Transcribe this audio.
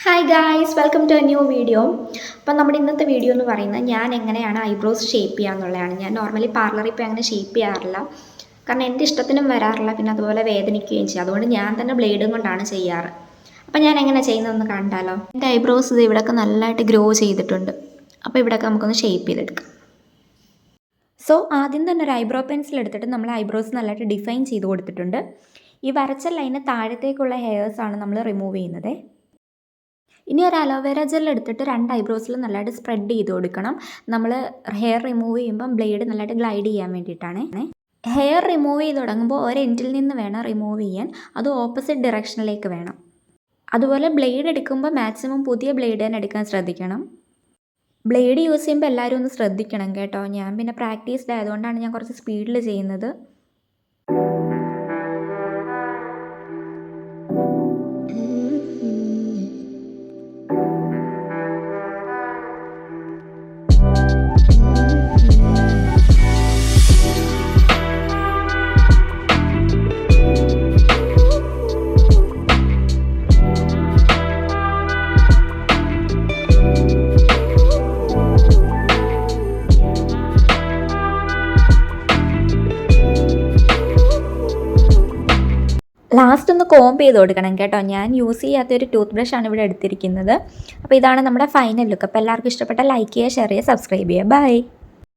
Hi guys, welcome to a new video. അപ്പം നമ്മുടെ ഇന്നത്തെ വീഡിയോ എന്ന് പറയുന്നത് ഞാൻ എങ്ങനെയാണ് ഐബ്രോസ് ഷേപ്പ് ചെയ്യുക എന്നുള്ളതാണ്. ഞാൻ നോർമലി പാർലറിൽ ഇപ്പോൾ അങ്ങനെ ഷേപ്പ് ചെയ്യാറില്ല, കാരണം എൻ്റെ ഇഷ്ടത്തിനും വരാറില്ല, പിന്നെ അതുപോലെ വേദനിക്കുകയും ചെയ്യും. അതുകൊണ്ട് ഞാൻ തന്നെ ബ്ലേഡും കൊണ്ടാണ് ചെയ്യാറ്. അപ്പം ഞാൻ എങ്ങനെ ചെയ്യുന്നതെന്ന് കണ്ടാലോ. എൻ്റെ ഐബ്രോസ് ഇത് ഇവിടെയൊക്കെ നല്ലതായിട്ട് ഗ്രോ ചെയ്തിട്ടുണ്ട്. അപ്പോൾ ഇവിടെയൊക്കെ നമുക്കൊന്ന് ഷേപ്പ് ചെയ്തെടുക്കാം. സോ ആദ്യം തന്നെ ഒരു ഐബ്രോ പെൻസിൽ എടുത്തിട്ട് നമ്മൾ ഐബ്രോസ് നല്ലതായിട്ട് ഡിഫൈൻ ചെയ്ത് കൊടുത്തിട്ടുണ്ട്. ഈ വരച്ച ലൈന് താഴത്തേക്കുള്ള ഹെയർസാണ് നമ്മൾ റിമൂവ് ചെയ്യുന്നത്. ഇനി ഒരു അലോവേര ജെൽ എടുത്തിട്ട് രണ്ട് ഐബ്രോസിൽ നല്ലതായിട്ട് സ്പ്രെഡ് ചെയ്ത് കൊടുക്കണം. നമ്മൾ ഹെയർ റിമൂവ് ചെയ്യുമ്പം ബ്ലേഡ് നല്ലതായിട്ട് ഗ്ലൈഡ് ചെയ്യാൻ വേണ്ടിയിട്ടാണ്. ഹെയർ റിമൂവ് ചെയ്ത് തുടങ്ങുമ്പോൾ ഒരു എൻഡിൽ നിന്ന് വേണം റിമൂവ് ചെയ്യാൻ, അത് ഓപ്പോസിറ്റ് ഡയറക്ഷനിലേക്ക് വേണം. അതുപോലെ ബ്ലേഡ് എടുക്കുമ്പോൾ മാക്സിമം പുതിയ ബ്ലേഡ് തന്നെ എടുക്കാൻ ശ്രദ്ധിക്കണം. ബ്ലേഡ് യൂസ് ചെയ്യുമ്പോൾ എല്ലാവരും ഒന്ന് ശ്രദ്ധിക്കണം കേട്ടോ. ഞാൻ പിന്നെ പ്രാക്ടീസ്ഡ് ആയതുകൊണ്ടാണ് ഞാൻ കുറച്ച് സ്പീഡിൽ ചെയ്യുന്നത്. ലാസ്റ്റ് ഒന്ന് കോംബ് ചെയ്ത് കൊടുക്കണം കേട്ടോ. ഞാൻ യൂസ് ചെയ്യാത്തൊരു ടൂത്ത് ബ്രഷാണ് ഇവിടെ എടുത്തിരിക്കുന്നത്. അപ്പോൾ ഇതാണ് നമ്മുടെ ഫൈനൽ ലുക്ക്. അപ്പോൾ എല്ലാവർക്കും ഇഷ്ടപ്പെട്ട ലൈക്ക് ചെയ്യുക, ഷെയർ ചെയ്യുക, സബ്സ്ക്രൈബ് ചെയ്യുക. ബൈ.